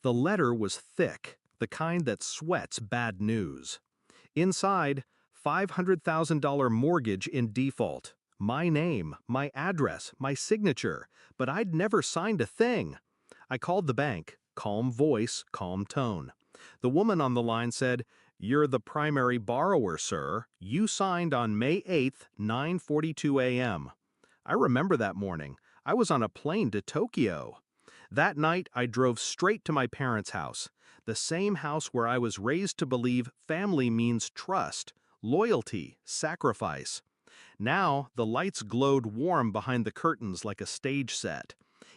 The letter was thick, the kind that sweats bad news. Inside, $500,000 mortgage in default. My name, my address, my signature, but I'd never signed a thing. I called the bank, calm voice, calm tone. The woman on the line said, "You're the primary borrower, sir. You signed on May 8th, 9:42 a.m." I remember that morning. I was on a plane to Tokyo. That night, I drove straight to my parents' house, the same house where I was raised to believe family means trust, loyalty, sacrifice. Now, the lights glowed warm behind the curtains like a stage set.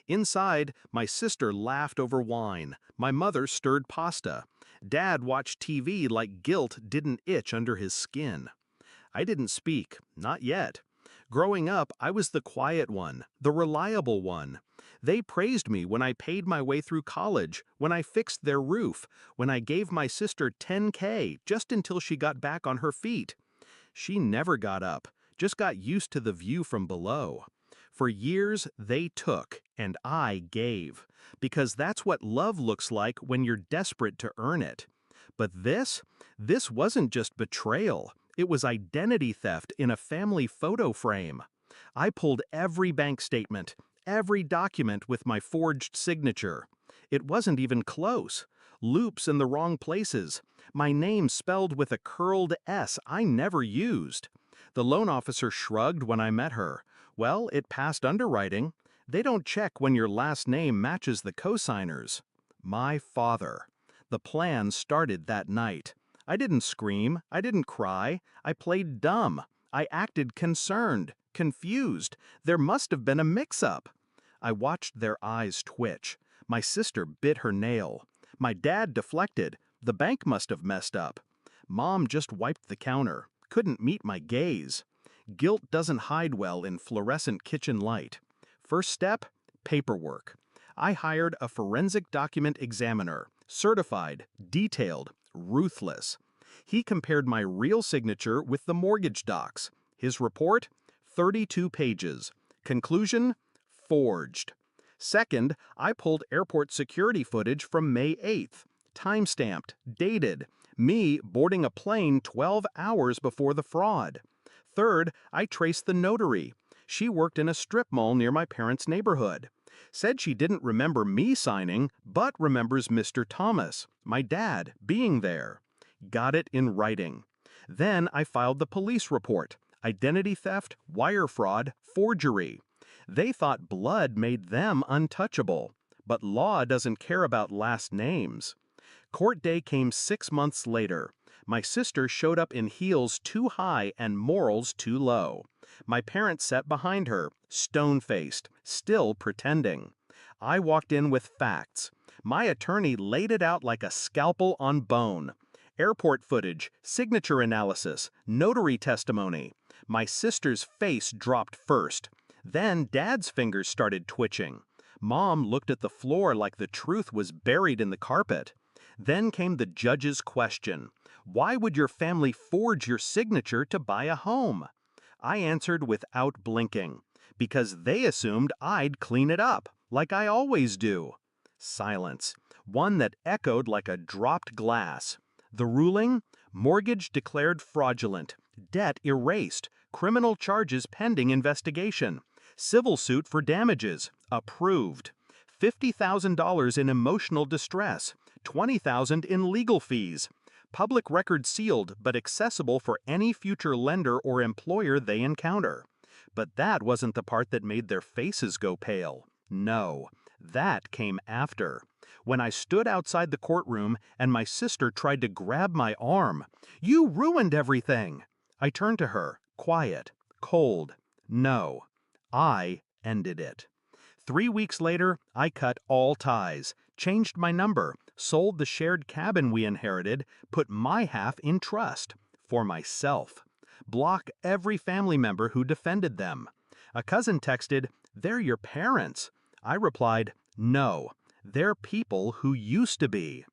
Inside, my sister laughed over wine. My mother stirred pasta. Dad watched TV like guilt didn't itch under his skin. I didn't speak, not yet. Growing up, I was the quiet one, the reliable one. They praised me when I paid my way through college, when I fixed their roof, when I gave my sister $10K just until she got back on her feet. She never got up, just got used to the view from below. For years, they took, and I gave, because that's what love looks like when you're desperate to earn it. But this wasn't just betrayal. It was identity theft in a family photo frame. I pulled every bank statement, every document with my forged signature. It wasn't even close. Loops in the wrong places. My name spelled with a curled S I never used. The loan officer shrugged when I met her. Well, it passed underwriting. They don't check when your last name matches the cosigners. My father. The plan started that night. I didn't scream, I didn't cry, I played dumb. I acted concerned, confused. There must have been a mix-up. I watched their eyes twitch. My sister bit her nail. My dad deflected. The bank must have messed up. Mom just wiped the counter, couldn't meet my gaze. Guilt doesn't hide well in fluorescent kitchen light. First step, paperwork. I hired a forensic document examiner, certified, detailed, ruthless. He compared my real signature with the mortgage docs. His report, 32 pages. Conclusion, forged. Second, I pulled airport security footage from May 8th, time-stamped, dated, me boarding a plane 12 hours before the fraud. Third, I traced the notary. She worked in a strip mall near my parents' neighborhood. Said she didn't remember me signing, but remembers Mr. Thomas, my dad, being there. Got it in writing. Then I filed the police report. Identity theft, wire fraud, forgery. They thought blood made them untouchable. But law doesn't care about last names. Court day came 6 months later. My sister showed up in heels too high and morals too low. My parents sat behind her, stone-faced, still pretending. I walked in with facts. My attorney laid it out like a scalpel on bone. Airport footage, signature analysis, notary testimony. My sister's face dropped first. Then Dad's fingers started twitching. Mom looked at the floor like the truth was buried in the carpet. Then came the judge's question. Why would your family forge your signature to buy a home? I answered without blinking. Because they assumed I'd clean it up, like I always do. Silence. One that echoed like a dropped glass. The ruling? Mortgage declared fraudulent. Debt erased. Criminal charges pending investigation. Civil suit for damages. Approved. $50,000 in emotional distress. $20,000 in legal fees. Public record sealed but accessible for any future lender or employer they encounter. But that wasn't the part that made their faces go pale. No, that came after. When I stood outside the courtroom and my sister tried to grab my arm. "You ruined everything!" I turned to her, quiet, cold. No, I ended it. 3 weeks later, I cut all ties, changed my number, sold the shared cabin we inherited, put my half in trust for myself. Block every family member who defended them. A cousin texted, "They're your parents." I replied, "No, they're people who used to be."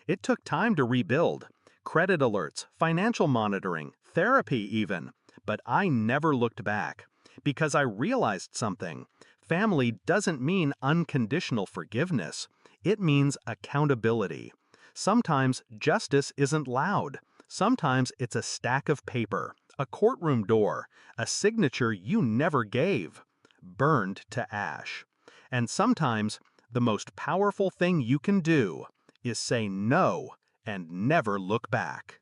It took time to rebuild. Credit alerts, financial monitoring, therapy even. But I never looked back. Because I realized something. Family doesn't mean unconditional forgiveness. It means accountability. Sometimes justice isn't loud. Sometimes it's a stack of paper, a courtroom door, a signature you never gave, burned to ash. And sometimes the most powerful thing you can do is say no and never look back.